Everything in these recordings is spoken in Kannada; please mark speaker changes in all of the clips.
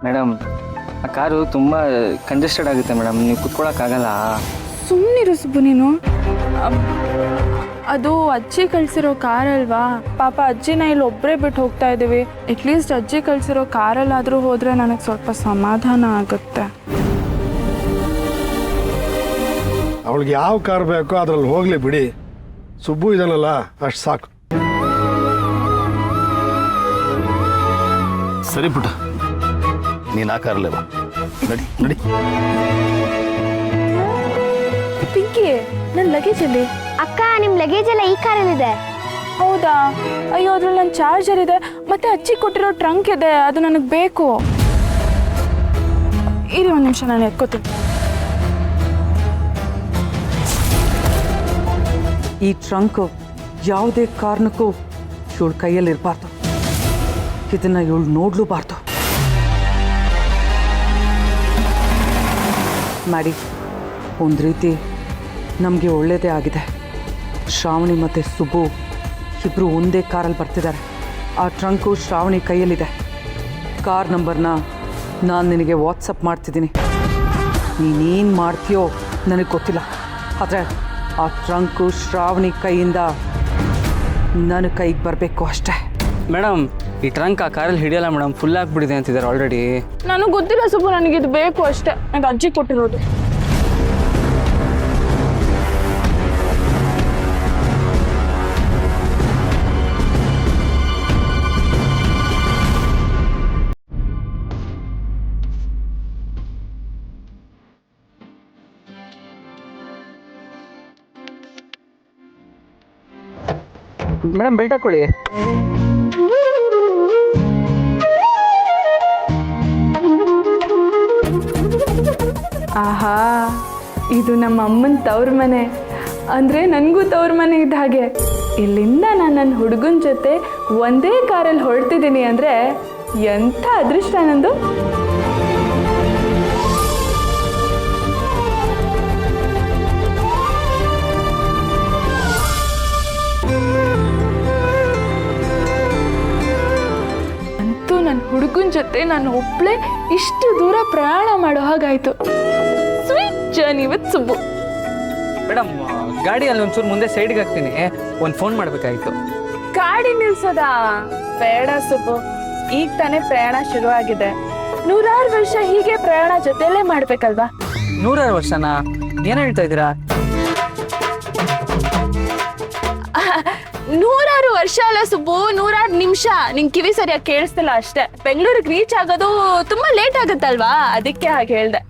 Speaker 1: ಮೇಡಮ್ ಆ ಕಾರು ತುಂಬ ಕಂಜೆಸ್ಟೆಡ್ ಆಗುತ್ತೆ ಮೇಡಮ್, ನೀವು ಕುತ್ಕೊಳ್ಳೋಕ್ಕಾಗಲ್ಲ.
Speaker 2: ಸುಮ್ಮನಿರು ಸುಬ್ಬು ನೀನು. ಅದು ಅಜ್ಜಿ ಕಳಿಸಿರೋ ಕಾರಲ್ವಾ, ಪಾಪ ಅಜ್ಜಿನ ಇಲ್ಲಿ ಒಬ್ಬರೇ ಬಿಟ್ಟು ಹೋಗ್ತಾ ಇದ್ದೀವಿ. ಅಟ್ಲೀಸ್ಟ್ ಅಜ್ಜಿ ಕಳಿಸಿರೋ ಕಾರಲ್ಲಾದರೂ ಹೋದರೆ ನನಗೆ ಸ್ವಲ್ಪ ಸಮಾಧಾನ ಆಗುತ್ತೆ.
Speaker 3: ಅವಳಿಗೆ ಯಾವ ಕಾರ್ ಬೇಕೋ ಅದ್ರಲ್ಲಿ ಹೋಗ್ಲಿ ಬಿಡಿ, ಸುಬ್ಬು ಇದನ್ನಲ್ಲ ಅಷ್ಟು ಸಾಕು.
Speaker 4: ಸರಿ ಪುಟ್ಟ, ನೀನು ಆ ಕಾರಲ್ಲೇ ಬಾ. ನಡಿ ನಡಿ.
Speaker 2: ಪಿಂಕಿ, ನನ್ನ ಲಗೇಜ್ ಅಲ್ಲಿ.
Speaker 5: ಅಕ್ಕ, ನಿಮ್ಮ ಲಗೇಜ್ ಎಲ್ಲ ಈ ಕಾರಲ್ಲಿದೆ.
Speaker 2: ಹೌದಾ? ಅಯ್ಯೋ, ಅದ್ರಲ್ಲಿ ನನ್ನ ಚಾರ್ಜರ್ ಇದೆ, ಮತ್ತೆ ಅಜ್ಜಿ ಕೊಟ್ಟಿರೋ ಟ್ರಂಕ್ ಇದೆ, ಅದು ನನಗೆ ಬೇಕು. ಇರಿ ಒಂದು ನಿಮಿಷ, ನಾನು ಎತ್ಕೋತೀನಿ.
Speaker 6: ಈ ಟ್ರಂಕು ಯಾವುದೇ ಕಾರಣಕ್ಕೂ ಇವಳ ಕೈಯಲ್ಲಿರಬಾರ್ದು. ಇದನ್ನು ಇವಳು ನೋಡಲೂಬಾರ್ದು. ಮಾಡಿ ಒಂದು ರೀತಿ ನಮಗೆ ಒಳ್ಳೆಯದೇ ಆಗಿದೆ. ಶ್ರಾವಣಿ ಮತ್ತು ಸುಬ್ಬು ಇಬ್ಬರು ಒಂದೇ ಕಾರಲ್ಲಿ ಬರ್ತಿದ್ದಾರೆ. ಆ ಟ್ರಂಕು ಶ್ರಾವಣಿ ಕೈಯಲ್ಲಿದೆ. ಕಾರ್ ನಂಬರ್ನ ನಾನು ನಿನಗೆ ವಾಟ್ಸಪ್ ಮಾಡ್ತಿದ್ದೀನಿ. ನೀನೇನು ಮಾಡ್ತೀಯೋ ನನಗೆ ಗೊತ್ತಿಲ್ಲ, ಆದರೆ ಆ ಟ್ರಂಕು ಶ್ರಾವಣಿ ಕೈಯಿಂದ ನನ್ನ ಕೈಗೆ ಬರಬೇಕು ಅಷ್ಟೇ.
Speaker 1: ಮೇಡಮ್, ಈ ಟ್ರಂಕ್ ಆ ಕಾರಲ್ಲಿ ಹಿಡಿಯಲ್ಲ ಮೇಡಮ್, ಫುಲ್ ಆಗಿಬಿಟ್ಟಿದೆ ಅಂತಿದ್ದಾರೆ ಆಲ್ರೆಡಿ.
Speaker 2: ನನಗೆ ಗೊತ್ತಿಲ್ಲ ಸುಬ್ಬು, ನನಗಿದು ಬೇಕು ಅಷ್ಟೇ. ನನಗೆ ಅಜ್ಜಿ ಕೊಟ್ಟಿರೋದು.
Speaker 1: ಮೇಡಮ್, ಬೆಲ್ಟ್ ಹಾಕೊಳ್ಳಿ.
Speaker 2: ಆಹಾ, ಇದು ನಮ್ಮ ಅಮ್ಮನ ತವ್ರ ಮನೆ. ಅಂದರೆ ನನಗೂ ತವ್ರ ಮನೆ ಇದ್ದ ಹಾಗೆ. ಇಲ್ಲಿಂದ ನಾನು ನನ್ನ ಹುಡುಗನ ಜೊತೆ ಒಂದೇ ಕಾರಲ್ಲಿ ಹೊರಡ್ತಿದ್ದೀನಿ ಅಂದರೆ ಎಂಥ ಅದೃಷ್ಟ ನಂದು. ಅಂತೂ ನನ್ನ ಹುಡುಗನ ಜೊತೆ ನಾನು ಒಬ್ಬಳೇ ಇಷ್ಟು ದೂರ ಪ್ರಯಾಣ ಮಾಡೋ ಹಾಗಾಯಿತು. Sweet journey with Subbu.
Speaker 1: Madam, ಗಾಡಿಯಲ್ಲಿ ಒಂಚೂರು ಮುಂದೆ ಸೈಡ್ಗೆ ಹಾಕ್ತೀನಿ, ಒಂದು ಫೋನ್ ಮಾಡಬೇಕಾಗಿತ್ತು.
Speaker 2: ಗಾಡಿ ನಿಲ್ಸೋದಾ? ಬೇಡ ಸುಬ್ಬು, ಈಗ ತಾನೇ ಪ್ರಯಾಣ ಶುರುವಾಗಿದೆ. 100 ವರ್ಷ ಹೀಗೆ ಪ್ರಯಾಣ ಜೊತೆಲೇ ಮಾಡ್ಬೇಕಲ್ವಾ?
Speaker 1: 100 ವರ್ಷನಾ? ಏನು ಹೇಳ್ತಾ ಇದ್ದೀರಾ?
Speaker 2: 100 ವರ್ಷ ಅಲ್ಲ ಸುಬ್ಬು, 100 ನಿಮಿಷ. ನಿಂಗೆ ಕಿವಿ ಸರಿಯಾಗಿ ಕೇಳಿಸ್ತಿಲ್ಲ ಅಷ್ಟೇ. ಬೆಂಗಳೂರಿಗೆ ರೀಚ್ ಆಗೋದು ತುಂಬಾ ಲೇಟ್ ಆಗುತ್ತಲ್ವಾ, ಅದಕ್ಕೆ ಹಾಗೆ ಹೇಳ್ದೆ.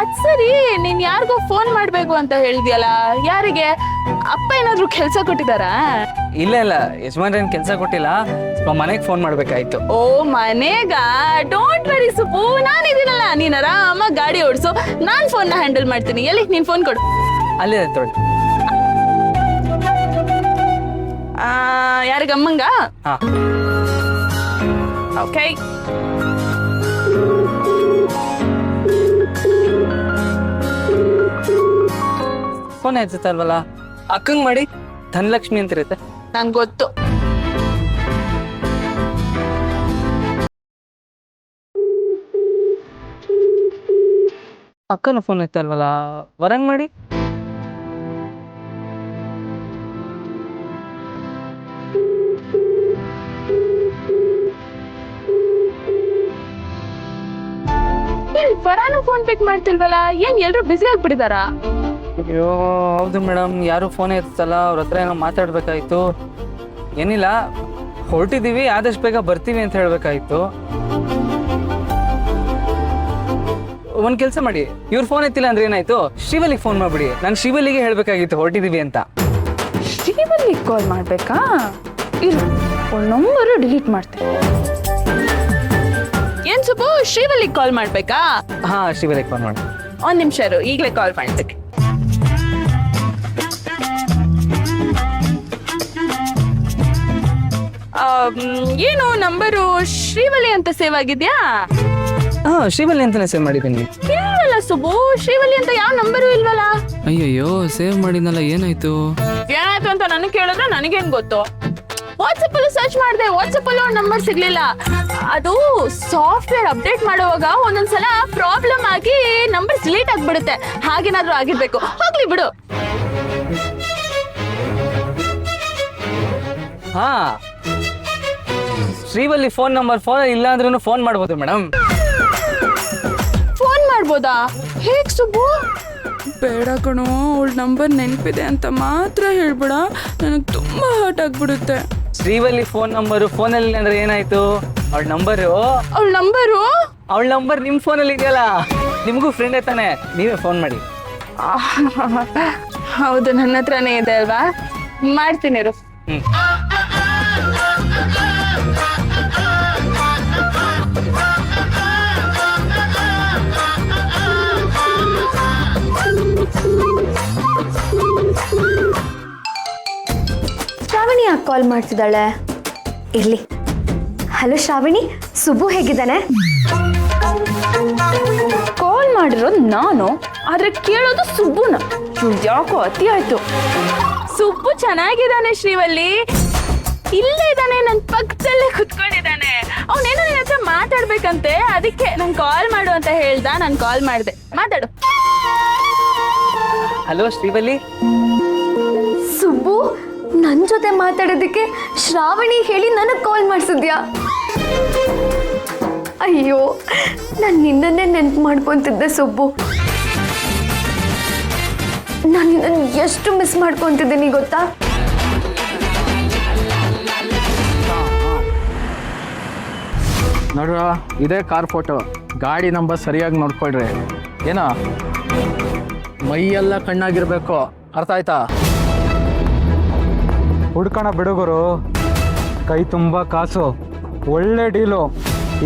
Speaker 2: ಅದ್ ಸರಿ, ನೀನ್ ಯಾರಿಗೋ ಫೋನ್ ಮಾಡ್ಬೇಕು ಅಂತ ಹೇಳಿದ್ಯಲ್ಲ, ಯಾರಿಗೆ? ಅಪ್ಪ ಏನಾದ್ರು ಕೆಲಸ ಕೊಟ್ಟಿದಾರಾ?
Speaker 1: ಇಲ್ಲ ಇಲ್ಲ, ಯಜಮಾನ್ರೇನು ಕೆಲಸ ಕೊಟ್ಟಿಲ್ಲ, ಸ್ವಲ್ಪ ಮನೆಗೆ ಫೋನ್ ಮಾಡಬೇಕಾಯ್ತು.
Speaker 2: ಓ, ಮನೆಗ? ಡೋಂಟ್ ವೆರಿ ಸುಬ್ಬು, ನಾನಿದ್ದೀನಲ್ಲ, ನೀನ್ ಆರಾಮಾಗಿ ಗಾಡಿ ಓಡಿಸು, ನಾನ್ ಫೋನ್ನ ಹ್ಯಾಂಡಲ್ ಮಾಡ್ತೀನಿ. ಎಲ್ಲಿ ನೀನ್ ಫೋನ್ ಕೊಡು.
Speaker 1: ಅಲ್ಲೇ ತೊಳಿ.
Speaker 2: ಯಾರಿಗಮ್ಮಂಗ?
Speaker 1: ಹಾ,
Speaker 2: ಓಕೆ.
Speaker 1: ಫೋನ್ ಹಚ್ಚುತ್ತಲ್ವಲ್ಲ, ಅಕ್ಕಂಗೆ ಮಾಡಿ, ಧನಲಕ್ಷ್ಮಿ ಅಂತ ಇರುತ್ತೆ.
Speaker 2: ನಂಗೆ ಗೊತ್ತು.
Speaker 1: ಅಕ್ಕನ ಫೋನ್ ಎತ್ತಲ್ವಲ್ಲ, ವರಂಗ್ ಮಾಡಿ.
Speaker 2: ವರಾನು ಫೋನ್ ಪಿಕ್ ಮಾಡ್ತಿಲ್ವಲ್ಲ, ಏನ್ ಎಲ್ರು ಬಿಸಿ ಆಗ್ಬಿಟ್ಟಿದಾರ?
Speaker 1: ಅಯ್ಯೋ ಹೌದು ಮೇಡಮ್, ಯಾರು ಫೋನ್ ಎತ್ತಲ್ಲ, ಅವ್ರ ಹತ್ರ ಏನೋ ಮಾತಾಡ್ಬೇಕಾಯ್ತು. ಏನಿಲ್ಲ, ಹೊರಟಿದ್ದೀವಿ, ಆದಷ್ಟು ಬೇಗ ಬರ್ತೀವಿ ಅಂತ ಹೇಳ್ಬೇಕಾಯ್ತು. ಒಂದ್ ಕೆಲಸ ಮಾಡಿ, ಇವ್ರ ಫೋನ್ ಎತ್ತಿಲ್ಲ ಅಂದ್ರೆ ಏನಾಯ್ತು, ಶ್ರೀವಲ್ಲಿಗೆ ಫೋನ್ ಮಾಡ್ಬಿಡಿ. ನಾನು ಶ್ರೀವಲ್ಲಿಗೆ ಹೇಳ್ಬೇಕಾಗಿತ್ತು ಹೊರಟಿದ್ದೀವಿ ಅಂತ.
Speaker 2: ಶ್ರೀವಲ್ಲಿಗೆ ಕಾಲ್ ಮಾಡ್ಬೇಕಾ? ಇರು, ಒಂದು ನಂಬರು ಡಿಲೀಟ್ ಮಾಡ್ತೇನೆ. ಏನ್ ಸುಬ್ಬು, ಶ್ರೀವಲ್ಲಿಗೆ ಕಾಲ್ ಮಾಡ್ಬೇಕಾ?
Speaker 1: ಹಾ, ಶ್ರೀವಲ್ಲಿಗೆ ಫೋನ್ ಮಾಡಿ.
Speaker 2: ಒಂದ್ ನಿಮಿಷ ಇರು, ಈಗಲೇ ಕಾಲ್ ಮಾಡ್ತೀನಿ. ಏನು ನಂಬರು ಶ್ರೀವಲ್ಲಿ ಅಂತ ಸೇವ್ ಆಗಿದ್ಯಾ?
Speaker 1: ಹಾ, ಶ್ರೀವಲ್ಲಿ ಅಂತಾನೆ ಸೇವ್ ಮಾಡಿದ್ದೀನಿ.
Speaker 2: ಇಲ್ವಲ್ಲ ಸುಬ್ಬು, ಶ್ರೀವಲ್ಲಿ ಅಂತ ಯಾವ ನಂಬರು ಇಲ್ವಲ್ಲ.
Speaker 1: ಅಯ್ಯಯ್ಯೋ, ಸೇವ್ ಮಾಡಿದ್ನಲ್ಲ, ಏನಾಯ್ತು?
Speaker 2: ಏನಾಯ್ತು ಅಂತ ನನಗೆ ಕೇಳಿದ್ರೆ ನನಗೇನ್ ಗೊತ್ತು? ವಾಟ್ಸಪ್ಪಲ್ಲೂ ಸರ್ಚ್ ಮಾಡಿದೆ, ವಾಟ್ಸಪ್ಪಲ್ಲೂ ಅವ್ರ ನಂಬರ್ ಸಿಗ್ಲಿಲ್ಲ. ಅದು ಸಾಫ್ಟ್ವೇರ್ ಅಪ್ಡೇಟ್ ಮಾಡುವಾಗ ಒಂದೊಂದ್ಸಲ ಪ್ರಾಬ್ಲಮ್ ಆಗಿ ನಂಬರ್ ಡಿಲೀಟ್ ಆಗ್ಬಿಡುತ್ತೆ. ಹಾಗೇನಾದ್ರೂ ಆಗಿರ್ಬೇಕು. ಹೋಗ್ಲಿ ಬಿಡು.
Speaker 1: ಹಾ, ಶ್ರೀವಲ್ಲಿ ಫೋನ್ ನಂಬರ್ ಫೋನಲ್ಲಿ ಇಲ್ಲ ಅಂದ್ರೂ ಫೋನ್ ಮಾಡ್ಬೋದು ಮೇಡಮ್.
Speaker 2: ಫೋನ್ ಮಾಡ್ಬೋದಾ? ಹೇಗ್ ಸುಬ್ಬು? ಬೇಡ ಕಣೋ, ಅವಳ ನಂಬರ್ ನೆನಪಿದೆ ಅಂತ ಮಾತ್ರ ಹೇಳ್ಬೇಡ, ನನಗೆ ತುಂಬಾ ಹರ್ಟ್ ಆಗ್ಬಿಡುತ್ತೆ.
Speaker 1: ಶ್ರೀವಲ್ಲಿ ಫೋನ್ ನಂಬರು ಫೋನಲ್ಲಿ ಅಂದ್ರೆ ಏನಾಯ್ತು? ಅವಳ ನಂಬರು ನಿಮ್ ಫೋನಲ್ಲಿ ಇದೆಯಲ್ಲ, ನಿಮಗೂ ಫ್ರೆಂಡ್ ತಾನೆ, ನೀವೇ ಫೋನ್ ಮಾಡಿ.
Speaker 2: ಹೌದು, ನನ್ನ ಹತ್ರನೇ ಇದೆ ಅಲ್ವಾ, ಮಾಡ್ತೀನಿ ಇರು.
Speaker 5: ಶ್ರಾವಣಿ ಯಾಕೆ ಕಾಲ್ ಮಾಡ್ತಿದ್ದಾಳೆ? ಇರ್ಲಿ. ಹಲೋ ಶ್ರಾವಣಿ, ಸುಬ್ಬು ಹೇಗಿದ್ದಾನೆ?
Speaker 2: ಕಾಲ್ ಮಾಡಿರೋದು ನಾನು, ಆದ್ರೆ ಕೇಳೋದು ಸುಬ್ಬುನ. ಯಾಕೋ ಅತಿ ಆಯ್ತು. ಸುಬ್ಬು ಚೆನ್ನಾಗಿದ್ದಾನೆ ಶ್ರೀವಲ್ಲಿ, ಇಲ್ಲೇ ಇದ್ದಾನೆ, ನನ್ನ ಪಕ್ಕದಲ್ಲೇ ಕುತ್ಕೊಂಡಿದ್ದಾನೆ. ಅವನೇನೋ ನಿನ್ನ ಹತ್ರ ಮಾತಾಡ್ಬೇಕಂತೆ, ಅದಕ್ಕೆ ನಂಗೆ ಕಾಲ್ ಮಾಡು ಅಂತ ಹೇಳ್ದ. ನಾನು ಕಾಲ್ ಮಾಡಿದೆ, ಮಾತಾಡು.
Speaker 1: ಹಲೋ ಶ್ರೀವಲ್ಲಿ.
Speaker 5: ಸುಬ್ಬು, ನನ್ನ ಜೊತೆ ಮಾತಾಡೋದಕ್ಕೆ ಶ್ರಾವಣಿ ಹೇಳಿ ನನಗೆ ಕಾಲ್ ಮಾಡಿಸಿದ್ಯಾ? ಅಯ್ಯೋ, ನಾನು ನಿನ್ನನ್ನೇ ನೆನ್ಪು ಮಾಡ್ಕೊತಿದ್ದೆ ಸುಬ್ಬು. ನಾನು ನಿನ್ನನ್ನು ಎಷ್ಟು ಮಿಸ್ ಮಾಡ್ಕೊತಿದ್ದೀನಿ ಗೊತ್ತಾ?
Speaker 7: ನೋಡ್ರ, ಇದೇ ಕಾರ್ ಫೋಟೋ. ಗಾಡಿ ನಂಬರ್ ಸರಿಯಾಗಿ ನೋಡ್ಕೊಳ್ರಿ. ಏನೋ ಮೈಯೆಲ್ಲ ಕಣ್ಣಾಗಿರ್ಬೇಕು, ಅರ್ಥ ಆಯ್ತಾ?
Speaker 8: ಹುಡ್ಕೋಣ ಬಿಡುಗರು, ಕೈ ತುಂಬ ಕಾಸು, ಒಳ್ಳೆ ಡೀಲು.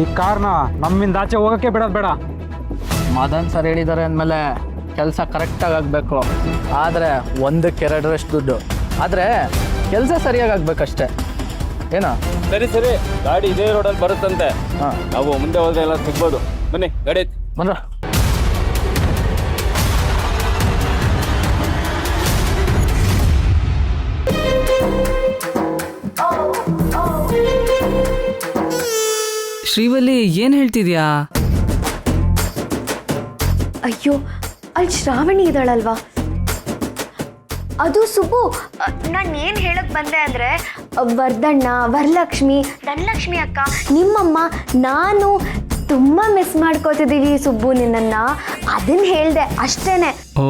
Speaker 8: ಈ ಕಾರ್ನ ನಮ್ಮಿಂದ ಆಚೆ ಹೋಗೋಕ್ಕೆ ಬಿಡೋದು ಬೇಡ.
Speaker 7: ಮದನ್ ಸರ್ ಹೇಳಿದ್ದಾರೆ ಅಂದಮೇಲೆ ಕೆಲಸ ಕರೆಕ್ಟಾಗಿ ಆಗಬೇಕು. ಆದರೆ 1/2 ದುಡ್ಡು. ಆದರೆ ಕೆಲಸ ಸರಿಯಾಗಿ ಆಗ್ಬೇಕಷ್ಟೆ. ಏನೋ?
Speaker 9: ಸರಿ, ಗಾಡಿ ಇದೇ ರೋಡಲ್ಲಿ ಬರುತ್ತಂತೆ. ನಾವು ಮುಂದೆ ಹೋದ್ರೆ ಎಲ್ಲ ಸಿಗ್ಬೋದು. ಬನ್ನಿ, ಗಾಡಿ
Speaker 7: ಬಂದ್ರ.
Speaker 1: ಶ್ರೀವಲ್ಲಿ ಏನ್ ಹೇಳ್ತಿದ್ಯಾ?
Speaker 5: ಅಯ್ಯೋ, ಅಲ್ಲಿ ಶ್ರಾವಣಿ ಇದ್ದಾಳಲ್ವಾ? ಅದು ಸುಬ್ಬು, ನಾನು ಏನು ಹೇಳಕ್ ಬಂದೆ ಅಂದರೆ, ವರ್ಧಣ್ಣ, ವರಲಕ್ಷ್ಮಿ, ಧನಲಕ್ಷ್ಮಿ ಅಕ್ಕ, ನಿಮ್ಮಮ್ಮ, ನಾನು ತುಂಬ ಮಿಸ್ ಮಾಡ್ಕೋತಿದ್ದೀವಿ ಸುಬ್ಬು ನಿನ್ನನ್ನು. ಅದನ್ನು ಹೇಳಿದೆ ಅಷ್ಟೇನೆ.
Speaker 1: ಓ,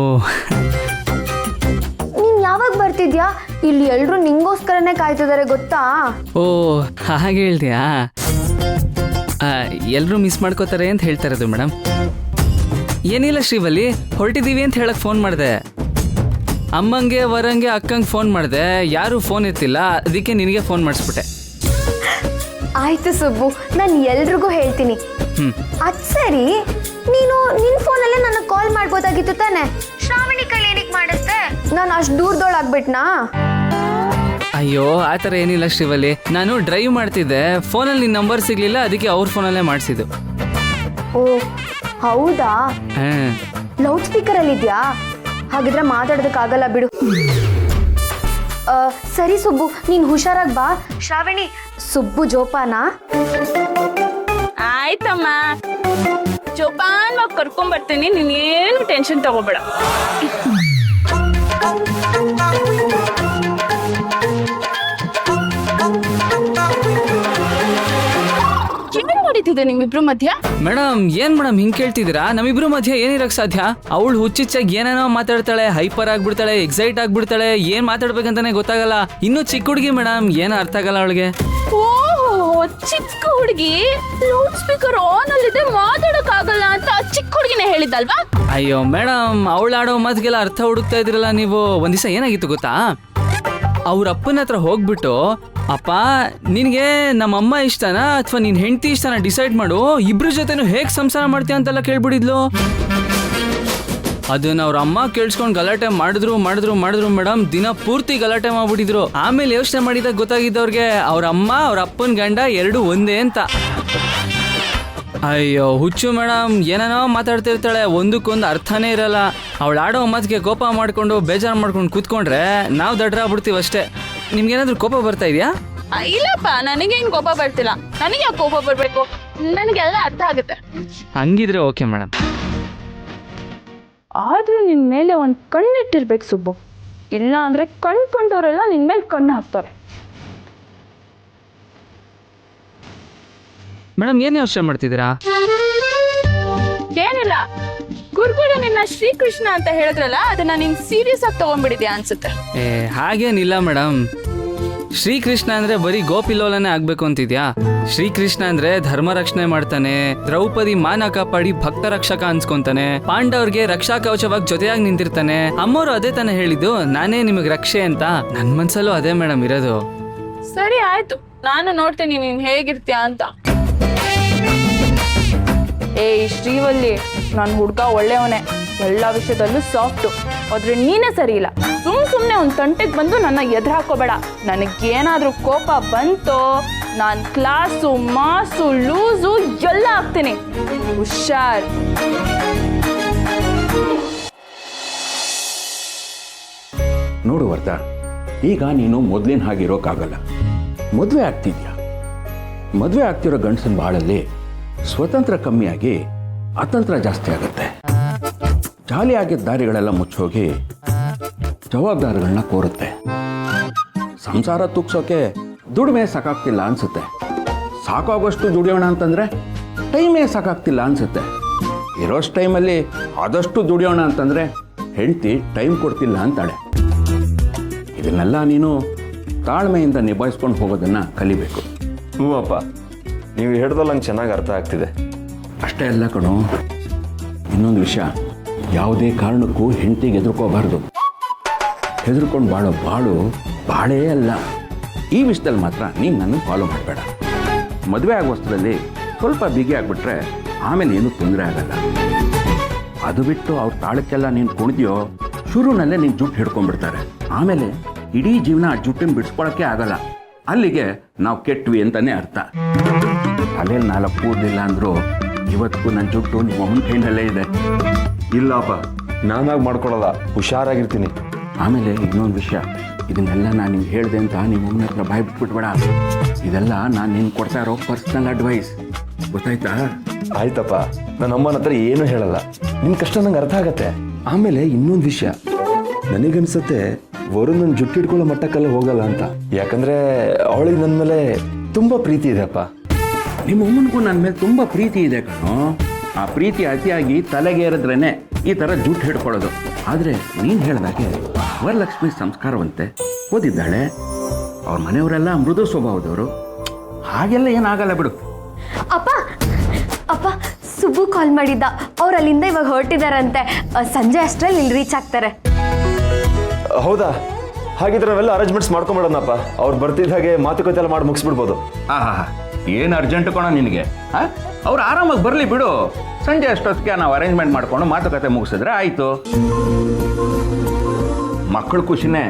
Speaker 5: ನೀನು ಯಾವಾಗ ಬರ್ತಿದ್ಯಾ? ಇಲ್ಲಿ ಎಲ್ಲರೂ ನಿಂಗೋಸ್ಕರನೇ ಕಾಯ್ತಿದ್ದಾರೆ ಗೊತ್ತಾ?
Speaker 1: ಓ, ಹಾಗೆ ಹೇಳ್ತೀಯಾ? ಎಲ್ಲರೂ ಮಿಸ್ ಮಾಡ್ಕೋತಾರೆ ಅಂತ ಹೇಳ್ತಾ ಇರೋದು ಮೇಡಮ್. ಏನಿಲ್ಲ ಶ್ರೀವಲ್ಲಿ, ಹೊರಟಿದ್ದೀವಿ ಅಂತ ಹೇಳಕ್ ಫೋನ್ ಮಾಡಿದೆ. ಅಮ್ಮಂಗೆ, ವರಂಗೆ, ಅಕ್ಕಂಗೆ ಫೋನ್ ಮಾಡಿದೆ, ಯಾರು ಫೋನ್ ಎತ್ತಿಲ್ಲ, ಅದಕ್ಕೆ ನಿನಗೆ ಫೋನ್ ಮಾಡಿಸ್ಬಿಟ್ಟೆ.
Speaker 5: ಆಯ್ತು ಸುಬ್ಬು, ನಾನು ಎಲ್ರಿಗೂ ಹೇಳ್ತೀನಿ. ಅದು ಸರಿ, ನೀನು ನಿನ್ನ ಫೋನಲ್ಲೇ ನನಗೆ ಕಾಲ್ ಮಾಡ್ಬೋದಾಗಿತ್ತು ತಾನೆ? ಶ್ರಾವಣಿ ಕೈಲಿ ಏನಕ್ಕೆ ಮಾಡಿಸ್ದೆ? ನಾನು ಅಷ್ಟು ದೂರದೊಳಾಗ್ಬಿಟ್ನಾ?
Speaker 1: ಅಯ್ಯೋ, ಆ ಥರ ಏನಿಲ್ಲ ಶ್ರೀವಲ್ಲಿ, ನಾನು ಡ್ರೈವ್ ಮಾಡ್ತಿದ್ದೆ, ಫೋನಲ್ಲಿ ನಿನ್ನ ನಂಬರ್ ಸಿಗ್ಲಿಲ್ಲ, ಅದಕ್ಕೆ ಅವ್ರ ಫೋನಲ್ಲೇ ಮಾಡಿಸಿದ್ದು.
Speaker 5: ಓ ಹೌದಾ? ಲೌಡ್ ಸ್ಪೀಕರಲ್ಲಿ ಇದೆಯಾ? ಹಾಗಿದ್ರೆ ಮಾತಾಡೋದಕ್ಕಾಗಲ್ಲ ಬಿಡು. ಸರಿ ಸುಬ್ಬು, ನೀನು ಹುಷಾರಾಗಿ ಬಾ. ಶ್ರಾವಣಿ, ಸುಬ್ಬು ಜೋಪಾನ.
Speaker 2: ಆಯ್ತಮ್ಮ, ಜೋಪಾನವಾಗಿ ಕರ್ಕೊಂಡ್ಬರ್ತೀನಿ, ನೀನೇನು ಟೆನ್ಷನ್ ತಗೋಬೇಡ. ನಡೀತಿದೆ ನಿಮ್ಮಿಬ್ರು ಮಧ್ಯ?
Speaker 1: ಮೇಡಮ್, ಏನ್ ಮೇಡಮ್ ಹಿಂಗ್ ಕೇಳ್ತಿದ್ದೀರಾ? ನಮ್ಮಿಬ್ರು ಮಧ್ಯ ಏನಿರಕ್ ಸಾಧ್ಯ? ಅವಳು ಹುಚ್ಚಿಚ್ಚಾಗಿ ಏನೇನೋ ಮಾತಾಡ್ತಾಳೆ, ಹೈಪರ್ ಆಗ್ಬಿಡ್ತಾಳೆ, ಎಕ್ಸೈಟ್ ಆಗ್ಬಿಡ್ತಾಳೆ, ಏನ್ ಮಾತಾಡ್ಬೇಕಂತಾನೆ ಗೊತ್ತಾಗಲ್ಲ. ಇನ್ನೂ ಚಿಕ್ಕ ಹುಡುಗಿ ಮೇಡಮ್, ಏನು ಅರ್ಥ ಆಗಲ್ಲ ಅವಳಿಗೆ.
Speaker 2: ಓಹ್, ಚಿಕ್ಕ ಹುಡುಗಿ, ಲೌಡ್ ಸ್ಪೀಕರ್ ಆನ್ ಅಲ್ಲಿದೆ, ಮಾತಾಡಕ್ ಆಗಲ್ಲ ಅಂತ ಚಿಕ್ಕ ಹುಡುಗಿನೇ ಹೇಳಿದ್ದಲ್ವಾ?
Speaker 1: ಅಯ್ಯೋ ಮೇಡಮ್, ಅವಳು ಆಡೋ ಮಾತಿಗೆಲ್ಲ ಅರ್ಥ ಹುಡುಕ್ತಾ ಇದ್ರಲ್ಲ ನೀವು. ಒಂದ್ ದಿವಸ ಏನಾಗಿತ್ತು ಗೊತ್ತಾ? ಅವ್ರ ಅಪ್ಪನ ಹತ್ರ ಹೋಗ್ಬಿಟ್ಟು, ಅಪ್ಪ ನಿನಗೆ ನಮ್ಮಮ್ಮ ಇಷ್ಟನಾ ಅಥವಾ ನಿನ್ನ ಹೆಂಡತಿ ಇಷ್ಟನಾ ಡಿಸೈಡ್ ಮಾಡು, ಇಬ್ರ ಜೊತೆನೂ ಹೇಗೆ ಸಂಸಾರ ಮಾಡ್ತೀಯ ಅಂತೆಲ್ಲ ಕೇಳ್ಬಿಡಿದ್ಲು. ಅದನ್ನ ಅವ್ರ ಅಮ್ಮ ಕೇಳಿಸ್ಕೊಂಡು ಗಲಾಟೆ ಮಾಡಿದ್ರು ಮೇಡಮ್, ದಿನ ಪೂರ್ತಿ ಗಲಾಟೆ ಮಾಡ್ಬಿಟ್ಟಿದ್ರು. ಆಮೇಲೆ ಯೋಚನೆ ಮಾಡಿದಾಗ ಗೊತ್ತಾಗಿದ್ದವ್ರಿಗೆ ಅವ್ರ ಅಮ್ಮ ಅವ್ರ ಅಪ್ಪನ ಗಂಡ ಎರಡು ಒಂದೇ ಅಂತ. ಅಯ್ಯೋ ಹುಚ್ಚು ಮೇಡಮ್, ಏನೇನೋ ಮಾತಾಡ್ತಿರ್ತಾಳೆ, ಒಂದಕ್ಕೊಂದು ಅರ್ಥನೇ ಇರಲ್ಲ. ಅವಳು ಆಡೋ ಮಾತಿಗೆ ಕೋಪ ಮಾಡ್ಕೊಂಡು ಬೇಜಾರು ಮಾಡ್ಕೊಂಡು ಕೂತ್ಕೊಂಡ್ರೆ ನಾವು ದಡ್ರಾಗ್ಬಿಡ್ತೀವಿ ಅಷ್ಟೇ. ನಿಮ್ಗೇನಾದ್ರೂ ಕೋಪ ಬರ್ತಾ ಇದೆಯಾ?
Speaker 2: ಇಲ್ಲಪ್ಪ ನನಗೇನು ಕೋಪ ಬರ್ತಿಲ್ಲ. ನನಗೆ ಯಾಕೆ ಕೋಪ ಬರಬೇಕು? ನನಗೆಲ್ಲ ಅರ್ಥ ಆಗುತ್ತೆ.
Speaker 1: ಹಂಗಿದ್ರೆ ಓಕೆ ಮೇಡಮ್.
Speaker 2: ಆದ್ರೂ ನಿನ್ನ ಮೇಲೆ ಒಂದು ಕಣ್ಣಿಟ್ಟಿರ್ಬೇಕು ಸುಬ್ಬು. ಇಲ್ಲ ಅಂದ್ರೆ ಕಣ್ಕೊಂಡವರೆಲ್ಲ ನಿನ್ನ ಮೇಲೆ ಕಣ್ಣು ಹಾಕ್ತಾರೆ.
Speaker 1: ಮೇಡಮ್ ಏನು ಯೋಚನೆ ಮಾಡ್ತಿದ್ದೀರಾ?
Speaker 2: ಏನಿಲ್ಲ, ಗುರುಗಳು ನಿನ್ನ ಶ್ರೀಕೃಷ್ಣ ಅಂತ ಹೇಳಿದ್ರಲ್ಲ, ಅದನ್ನ ನೀನ್ ಸೀರಿಯಸ್ ಆಗಿ ತಗೊಂಡ್ಬಿಟ್ಟಿದ್ಯಾ ಅನ್ಸುತ್ತೆ.
Speaker 1: ಹಾಗೇನಿಲ್ಲ ಮೇಡಮ್. ಶ್ರೀಕೃಷ್ಣ ಅಂದ್ರೆ ಬರೀ ಗೋಪಿಲೋಲನೇ ಆಗ್ಬೇಕು ಅಂತಿದ್ಯಾ? ಶ್ರೀಕೃಷ್ಣ ಅಂದ್ರೆ ಧರ್ಮ ರಕ್ಷಣೆ ಮಾಡ್ತಾನೆ, ದ್ರೌಪದಿ ಮಾನ ಕಾಪಾಡಿ ಭಕ್ತ ರಕ್ಷಕ ಅನ್ಸ್ಕೊಂತಾನೆ, ಪಾಂಡವ್ರಿಗೆ ರಕ್ಷಾ ಕವಚವಾಗಿ ಜೊತೆಯಾಗಿ ನಿಂತಿರ್ತಾನೆ. ಅಮ್ಮವರು ಅದೇ ತಾನೇ ಹೇಳಿದ್ದು, ನಾನೇ ನಿಮಗೆ ರಕ್ಷೆ ಅಂತ. ನನ್ ಮನ್ಸಲ್ಲೂ ಅದೇ ಮೇಡಮ್ ಇರೋದು.
Speaker 2: ಸರಿ ಆಯ್ತು, ನಾನು ನೋಡ್ತೇನೆ ನೀನ್ ಹೇಗಿರ್ತೀಯ ಅಂತ. ಶ್ರೀವಲ್ಲಿ, ನನ್ನ ಹುಡ್ಗ ಒಳ್ಳೆಯವನೇ, ಎಲ್ಲ ವಿಷಯದಲ್ಲೂ ಸಾಫ್ಟು. ಆದ್ರೆ ನೀನೇ ಸರಿ ಇಲ್ಲ. ಸುಮ್ಮನೆ ಒಂದು ತಂಟೆಗೆ ಬಂದು ನನ್ನ ಎದುರು ಹಾಕೋಬೇಡ. ನನಗೇನಾದ್ರೂ ಕೋಪ ಬಂತೋ ನಾನು ಕ್ಲಾಸು ಮಾಸು ಲೂಸು ಎಲ್ಲ ಆಗ್ತೀನಿ. ಹುಷಾರ್.
Speaker 10: ನೋಡು ವರ್ಧ, ಈಗ ನೀನು ಮೊದಲಿನ ಹಾಗಿರೋಕ್ಕಾಗಲ್ಲ. ಮದುವೆ ಆಗ್ತಿದ್ಯಾ. ಮದುವೆ ಆಗ್ತಿರೋ ಗಂಡಸನ ಬಾಳಲ್ಲಿ ಸ್ವತಂತ್ರ ಕಮ್ಮಿಯಾಗಿ ಅತಂತ್ರ ಜಾಸ್ತಿ ಆಗುತ್ತೆ. ಜಾಲಿ ಆಗಿದ್ದ ದಾರಿಗಳೆಲ್ಲ ಮುಚ್ಚೋಗಿ ಜವಾಬ್ದಾರಿಗಳನ್ನ ಕೋರುತ್ತೆ. ಸಂಸಾರ ತೂಗ್ಸೋಕೆ ದುಡಿಮೆ ಸಾಕಾಗ್ತಿಲ್ಲ ಅನ್ಸುತ್ತೆ. ಸಾಕಾಗೋಷ್ಟು ದುಡಿಯೋಣ ಅಂತಂದ್ರೆ ಟೈಮೇ ಸಾಕಾಗ್ತಿಲ್ಲ ಅನ್ಸುತ್ತೆ. ಇರೋಷ್ಟು ಟೈಮಲ್ಲಿ ಆದಷ್ಟು ದುಡಿಯೋಣ ಅಂತಂದ್ರೆ ಹೆಂಡತಿ ಟೈಮ್ ಕೊಡ್ತಿಲ್ಲ ಅಂತಾಳೆ. ಇದನ್ನೆಲ್ಲ ನೀನು ತಾಳ್ಮೆಯಿಂದ ನಿಭಾಯಿಸ್ಕೊಂಡು ಹೋಗೋದನ್ನ ಕಲಿಬೇಕು.
Speaker 11: ಹ್ಞೂ ಅಪ್ಪ, ನೀವು ಹೇಳಿದ್ರೆ ನಂಗೆ ಚೆನ್ನಾಗಿ ಅರ್ಥ ಆಗ್ತಿದೆ.
Speaker 10: ಅಷ್ಟೇ ಅಲ್ಲ ಕಣೋ, ಇನ್ನೊಂದು ವಿಷಯ, ಯಾವುದೇ ಕಾರಣಕ್ಕೂ ಹೆಂಡತಿಗೆ ಹೆದರ್ಕೋಬಾರ್ದು. ಹೆದರ್ಕೊಂಡು ಬಾಳು ಬಾಳೇ ಅಲ್ಲ. ಈ ವಿಷಯದಲ್ಲಿ ಮಾತ್ರ ನೀನು ನನ್ನ ಫಾಲೋ ಮಾಡಬೇಡ. ಮದುವೆ ಆಗೋ ವಸ್ತುದಲ್ಲಿ ಸ್ವಲ್ಪ ಬಿಗಿ ಆಗಿಬಿಟ್ರೆ ಆಮೇಲೆ ಏನೂ ತೊಂದರೆ ಆಗಲ್ಲ. ಅದು ಬಿಟ್ಟು ಅವ್ರ ತಾಳಕ್ಕೆಲ್ಲ ನೀನು ಕುಣಿದ್ಯೋ, ಶುರುನಲ್ಲೇ ನೀನು ಜುಟ್ಟು ಹಿಡ್ಕೊಂಡ್ಬಿಡ್ತಾರೆ. ಆಮೇಲೆ ಇಡೀ ಜೀವನ ಆ ಜುಟ್ಟನ್ನು ಬಿಡಿಸ್ಕೊಳಕ್ಕೆ ಆಗಲ್ಲ. ಅಲ್ಲಿಗೆ ನಾವು ಕೆಟ್ವಿ ಅಂತಾನೆ ಅರ್ಥ. ಅಲ್ಲೇನು 4 ಕೂದಲಿಲ್ಲ ಅಂದ್ರು ಇವತ್ತಿಗೂ ನನ್ನ ಜುಟ್ಟು ನಿಮ್ಮ ಅಮ್ಮನ ಕೈನಲ್ಲೇ ಇದೆ.
Speaker 11: ಇಲ್ಲಪ್ಪ, ನಾನಾಗಿ ಮಾಡ್ಕೊಳಲ್ಲ, ಹುಷಾರಾಗಿರ್ತೀನಿ.
Speaker 10: ಆಮೇಲೆ ಇನ್ನೊಂದು ವಿಷಯ, ಇದನ್ನೆಲ್ಲ ನಾನು ನಿಮ್ಗೆ ಹೇಳಿದೆ ಅಂತ ನಿಮ್ಮ ಅಮ್ಮನ ಹತ್ರ ಬಾಯ್ ಬಿಟ್ಬಿಟ್ಬೇಡ. ಇದೆಲ್ಲ ನಾನು ನಿನ್ನ ಕೊಡ್ತಾ ಇರೋ ಪರ್ಸನಲ್ ಅಡ್ವೈಸ್, ಗೊತ್ತಾಯ್ತಾ?
Speaker 11: ಆಯ್ತಪ್ಪ, ನನ್ನ ಅಮ್ಮನ ಹತ್ರ ಏನೂ ಹೇಳಲ್ಲ. ನಿನ್ನ ಕಷ್ಟ ನಂಗೆ ಅರ್ಥ ಆಗತ್ತೆ. ಆಮೇಲೆ ಇನ್ನೊಂದು ವಿಷಯ, ನನಗನ್ಸತ್ತೆ ವರುಣ್ ನನ್ನ ಜುಟ್ಟು ಹಿಡ್ಕೊಳ್ಳೋ ಮಟ್ಟಕ್ಕೆಲ್ಲ ಹೋಗಲ್ಲ ಅಂತ. ಯಾಕಂದ್ರೆ ಅವಳಿಗೆ ನನ್ನ ಮೇಲೆ ತುಂಬ ಪ್ರೀತಿ ಇದೆ ಅಪ್ಪ.
Speaker 10: ನಿಮ್ಮ ಅಮ್ಮನಿಗೂ ನನ್ನ ಮೇಲೆ ತುಂಬ ಪ್ರೀತಿ ಇದೆ ಕಣೋ. ಆ ಪ್ರೀತಿ ಅತಿಯಾಗಿ ತಲೆಗೇರಿದ್ರೇನೆ ಈ ಥರ ಜುಟ್ಟು ಹಿಡ್ಕೊಳ್ಳೋದು. ಆದರೆ ನೀನು ಹೇಳಿದಾಗೆ ವರಲಕ್ಷ್ಮಿ ಸಂಸ್ಕಾರವಂತೆ, ಓದಿದ್ದಾಳೆ, ಅವ್ರ ಮನೆಯವರೆಲ್ಲ ಮೃದು ಸ್ವಭಾವದವರು. ಹಾಗೆಲ್ಲ ಏನಾಗಲ್ಲ ಬಿಡು.
Speaker 5: ಅಪ್ಪ ಅಪ್ಪ, ಸುಬ್ಬು ಕಾಲ್ ಮಾಡಿದ್ದ. ಅವ್ರು ಅಲ್ಲಿಂದ ಇವಾಗ ಹೊರಟಿದಾರಂತೆ. ಸಂಜೆ ಅಷ್ಟರಲ್ಲಿ ಇಲ್ಲಿ ರೀಚ್ ಆಗ್ತಾರೆ.
Speaker 11: ಹೌದಾ? ಹಾಗಿದ್ರೆ ನಾವೆಲ್ಲ ಅರೇಂಜ್ಮೆಂಟ್ಸ್ ಮಾಡ್ಕೊಂಬಿಡೋಣಪ್ಪ. ಅವ್ರು ಬರ್ತಿದ್ದ ಹಾಗೆ ಮಾತುಕತೆ ಎಲ್ಲ ಮಾಡಿ ಮುಗಿಸ್ಬಿಡ್ಬೋದು.
Speaker 10: ಏನು ಅರ್ಜೆಂಟ್ ಕಣೋ ನಿನಗೆ? ಅವ್ರು ಆರಾಮಾಗಿ ಬರಲಿ ಬಿಡು. ಸಂಜೆ ಅಷ್ಟೊತ್ತಿಗೆ ನಾವು ಅರೇಂಜ್ಮೆಂಟ್ ಮಾಡ್ಕೊಂಡು ಮಾತುಕತೆ ಮುಗಿಸಿದ್ರೆ ಆಯಿತು. ಮಕ್ಕಳ ಖುಷಿನೇ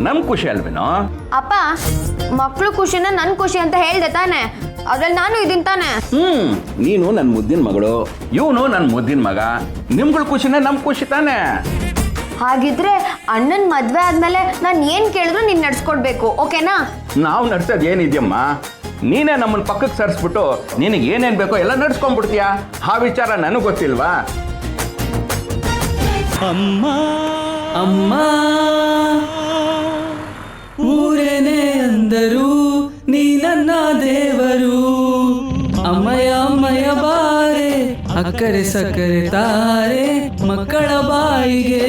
Speaker 10: ನಮ್ಮ ಖುಷಿ ಅಲ್ವೇನೋ?
Speaker 5: ಅಪ್ಪ, ಮಕ್ಕಳು ಖುಷಿನ ನನ್ನ ಖುಷಿ ಅಂತ ಹೇಳ್ದೆ ತಾನೆ? ಅದ್ರಲ್ಲಿ ನಾನು ಇದೀನಿ ತಾನೆ?
Speaker 10: ನೀನು ನನ್ನ ಮುದ್ದಿನ ಮಗಳು, ಇವನು ನನ್ನ ಮುದ್ದಿನ ಮಗ. ನಿಮ್ಗಳ ಖುಷಿನೇ ನಮ್ಮ ಖುಷಿ ತಾನೆ?
Speaker 5: ಹಾಗಿದ್ರೆ ಅಣ್ಣನ ಮದ್ವೆ ಆದ್ಮೇಲೆ ನಾನು ಏನ್ ಕೇಳಿದ್ರು ನೀನ್ ನಡ್ಸ್ಕೊಡ್ಬೇಕು, ಓಕೆನಾ?
Speaker 10: ನಾವು ನಡ್ಸೋದು ಏನಿದ್ಯಮ್ಮ, ನೀನೇ ನಮ್ಮನ್ನ ಪಕ್ಕಕ್ಕೆ ಸರಿಸ್ಬಿಟ್ಟು ನಿನಗೆ ಏನೇನು ಬೇಕೋ ಎಲ್ಲ ನಡ್ಸ್ಕೊಂಡ್ಬಿಡ್ತೀಯ. ಆ ವಿಚಾರ ನನಗೆ ಗೊತ್ತಿಲ್ವಾ?
Speaker 1: ಅಮ್ಮ ಅಮ್ಮ ಊರೇನೇ ಅಂದರು ನೀ ನನ್ನ ದೇವರು. ಅಮ್ಮಯ ಅಮ್ಮಯ ಬಾರೆ ಅಕ್ಕರೆ ಸಕ್ಕರೆ ತಾರೆ, ಮಕ್ಕಳ ಬಾಯಿಗೆ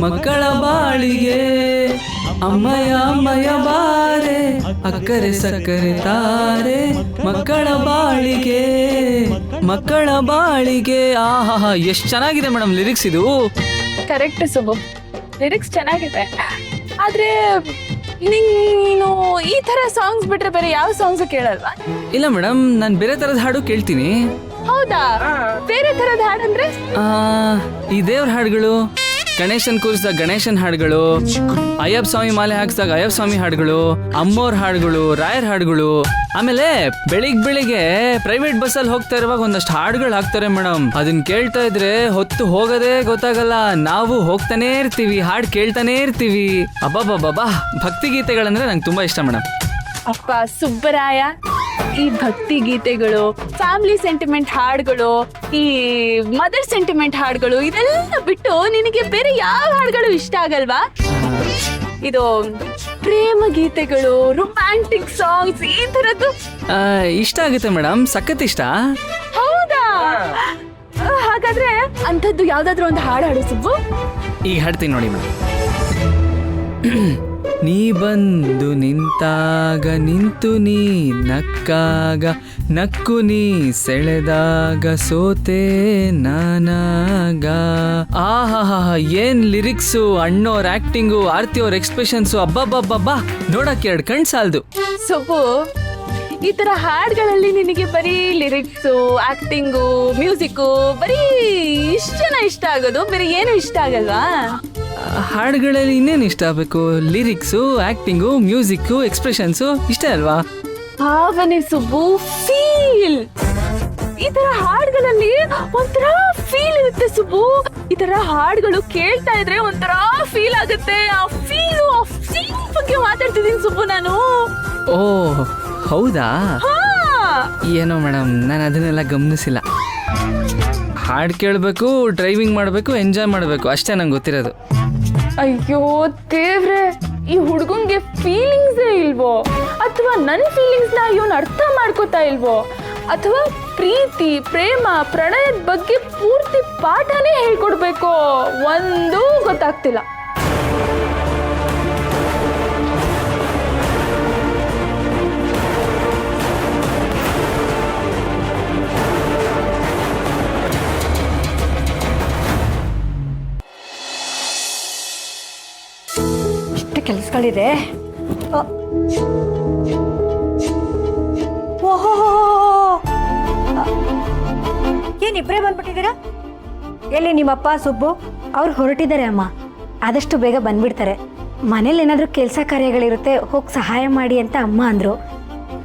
Speaker 1: ಮಕ್ಕಳ ಬಾಳಿಗೆ. ಅಮ್ಮಯ ಅಮ್ಮಯ ಬಾರೆ ಅಕ್ಕರೆ ಸಕ್ಕರೆ ತಾರೆ, ಮಕ್ಕಳ ಬಾಳಿಗೆ ಮಕ್ಕಳ ಬಾಳಿಗೆ. ಆಹಾ, ಎಷ್ಟು ಚೆನ್ನಾಗಿದೆ ಮೇಡಮ್ ಲಿರಿಕ್ಸ್ ಇದು.
Speaker 2: ಕರೆಕ್ಟ್ ಸುಬ್ಬು, ಲಿರಿಕ್ಸ್ ಚೆನ್ನಾಗಿದೆ. ಆದ್ರೆ ನೀನು ಈ ತರ ಸಾಂಗ್ಸ್ ಬಿಟ್ರೆ ಬೇರೆ ಯಾವ ಸಾಂಗ್ಸ್ ಕೇಳಲ್ವಾ?
Speaker 1: ಇಲ್ಲ ಮೇಡಮ್, ನಾನು ಬೇರೆ ತರದ ಹಾಡು ಕೇಳ್ತೀನಿ.
Speaker 2: ಹೌದಾ? ಬೇರೆ ತರದ ಹಾಡಂದ್ರೆ?
Speaker 1: ಈ ದೇವ್ರ ಹಾಡುಗಳು, ಗಣೇಶನ್ ಕೂರಿಸಿದಾಗ ಗಣೇಶನ್ ಹಾಡುಗಳು, ಅಯ್ಯಪ್ಪ ಸ್ವಾಮಿ ಮಾಲೆ ಹಾಕ್ಸಿದಾಗ ಅಯ್ಯಪ್ಪ ಸ್ವಾಮಿ ಹಾಡುಗಳು, ಅಮ್ಮೋರ್ ಹಾಡುಗಳು, ರಾಯರ್ ಹಾಡುಗಳು. ಆಮೇಲೆ ಬೆಳಿಗ್ಗೆ ಪ್ರೈವೇಟ್ ಬಸ್ಸಲ್ಲಿ ಹೋಗ್ತಾ ಇರುವಾಗ ಒಂದಷ್ಟು ಹಾಡುಗಳು ಹಾಕ್ತಾರೆ ಮೇಡಮ್. ಅದನ್ನ ಕೇಳ್ತಾ ಇದ್ರೆ ಹೊತ್ತು ಹೋಗೋದೇ ಗೊತ್ತಾಗಲ್ಲ. ನಾವು ಹೋಗ್ತಾನೆ ಇರ್ತೀವಿ, ಹಾಡು ಕೇಳ್ತಾನೆ ಇರ್ತೀವಿ. ಅಬ್ಬಾ ಭಕ್ತಿ ಗೀತೆಗಳಂದ್ರೆ ನಂಗೆ ತುಂಬಾ ಇಷ್ಟ ಮೇಡಮ್.
Speaker 2: ಅಪ್ಪ ಸುಬ್ಬರಾಯ, ಈ ಭಕ್ತಿ ಗೀತೆಗಳು, ಫ್ಯಾಮಿಲಿ ಸೆಂಟಿಮೆಂಟ್ ಹಾಡುಗಳು, ಈ ಮದರ್ ಸೆಂಟಿಮೆಂಟ್ ಹಾಡುಗಳು ಇದೆಲ್ಲ ಬಿಟ್ಟು ನಿನಗೆ ಬೇರೆ ಯಾವ ಹಾಡುಗಳು ಇಷ್ಟ ಆಗಲ್ವಾ? ಇದು ಪ್ರೇಮ ಗೀತೆಗಳು, ರೊಮ್ಯಾಂಟಿಕ್ ಸಾಂಗ್ಸ್ ಈ ತರದ್ದು
Speaker 1: ಇಷ್ಟ ಆಗುತ್ತೆ ಮೇಡಮ್, ಸಖತ್ ಇಷ್ಟ.
Speaker 2: ಹೌದಾ? ಹಾಗಾದ್ರೆ ಅಂಥದ್ದು ಯಾವ್ದಾದ್ರು ಒಂದು ಹಾಡು ಹಾಡು ಸುಬ್ಬು.
Speaker 1: ಈಗ ಹಾಡ್ತೀನಿ ನೋಡಿ ಮೇಡಮ್. ನೀ ಬಂದು ನಿಂತಾಗ ನಿಂತು ನೀ ನಕ್ಕಾಗ ನಕ್ಕು ನೀ ಸೆಳೆದಾಗ ಸೋತೆ ನಾನಾಗ. ಆಹಾ, ಏನ್ ಲಿರಿಕ್ಸು, ಅಣ್ಣೋರ್ ಆಕ್ಟಿಂಗು, ಆರ್ತಿ ಅವ್ರ ಎಕ್ಸ್ಪ್ರೆಷನ್ಸು, ಅಬ್ಬಬ್ಬಬ್ಬಬ್ಬಾ, ನೋಡಕ್ಕೆ 2 ಕಣ್ ಸಾಲ್ದು.
Speaker 2: ಸುಬ್ಬು, ಈ ತರ ಹಾಡುಗಳಲ್ಲಿ ನಿನಗೆ ಬರೀ ಲಿರಿಕ್ಸು, ಆಕ್ಟಿಂಗು, ಮ್ಯೂಸಿಕ್ಕು ಬರೀ ಇಷ್ಟ ಆಗೋದು, ಬೇರೆ ಏನು ಇಷ್ಟ ಆಗಲ್ವಾ?
Speaker 1: ಹಾಡುಗಳಲ್ಲಿ ಇನ್ನೇನು ಇಷ್ಟ ಆಗಬೇಕು? ಲಿರಿಕ್ಸು, ಆಕ್ಟಿಂಗು, ಮ್ಯೂಸಿಕ್ಕು, ಎಕ್ಸ್ಪ್ರೆಷನ್ಸು ಇಷ್ಟ ಅಲ್ವಾ?
Speaker 2: ಭಾವನೆ ಸುಬ್ಬು, ಫೀಲ್. ಈ ತರ ಹಾಡುಗಳಲ್ಲಿ ಒಂಥರ ಫೀಲ್ ಇರುತ್ತೆ ಸುಬ್ಬು. ಈ ತರ ಹಾಡುಗಳು ಕೇಳ್ತಾ ಇದ್ರೆ ಒಂಥರ ಫೀಲ್ ಆಗುತ್ತೆ. ಆ ಫೀಲ್ ಬಗ್ಗೆ ಮಾತಾಡ್ತಿದ್ದೀನಿ ಸುಬ್ಬು ನಾನು.
Speaker 1: ಓ ಹೌದಾ? ಏನೋ ಮೇಡಮ್, ನಾನು ಅದನ್ನೆಲ್ಲ ಗಮನಿಸಿಲ್ಲ. ಹಾಡು ಕೇಳಬೇಕು, ಡ್ರೈವಿಂಗ್ ಮಾಡಬೇಕು, ಎಂಜಾಯ್ ಮಾಡಬೇಕು, ಅಷ್ಟೇ ನಂಗೆ ಗೊತ್ತಿರೋದು.
Speaker 2: ಅಯ್ಯೋ ದೇವ್ರೆ, ಈ ಹುಡುಗಂಗೆ ಫೀಲಿಂಗ್ಸೇ ಇಲ್ವೋ? ಅಥವಾ ನನ್ನ ಫೀಲಿಂಗ್ಸ್ನ ಇವನು ಅರ್ಥ ಮಾಡ್ಕೋತಾ ಇಲ್ವೋ? ಅಥವಾ ಪ್ರೀತಿ, ಪ್ರೇಮ, ಪ್ರಣಯದ ಬಗ್ಗೆ ಪೂರ್ತಿ ಪಾಠನೇ ಹೇಳ್ಕೊಡ್ಬೇಕೋ? ಒಂದೂ ಗೊತ್ತಾಗ್ತಿಲ್ಲ.
Speaker 5: ಕೆಲಸಗಳಿದೆ. ಓಹೋ, ಏನಿಬ್ಬರೇ ಬಂದ್ಬಿಟ್ಟಿದ್ದೀರಾ? ಎಲ್ಲಿ ನಿಮ್ಮಪ್ಪ ಸುಬ್ಬು?
Speaker 12: ಅವ್ರು ಹೊರಟಿದ್ದಾರೆ ಅಮ್ಮ, ಆದಷ್ಟು ಬೇಗ ಬಂದ್ಬಿಡ್ತಾರೆ. ಮನೇಲಿ ಏನಾದರೂ ಕೆಲಸ ಕಾರ್ಯಗಳಿರುತ್ತೆ, ಹೋಗಿ ಸಹಾಯ ಮಾಡಿ ಅಂತ ಅಮ್ಮ ಅಂದರು,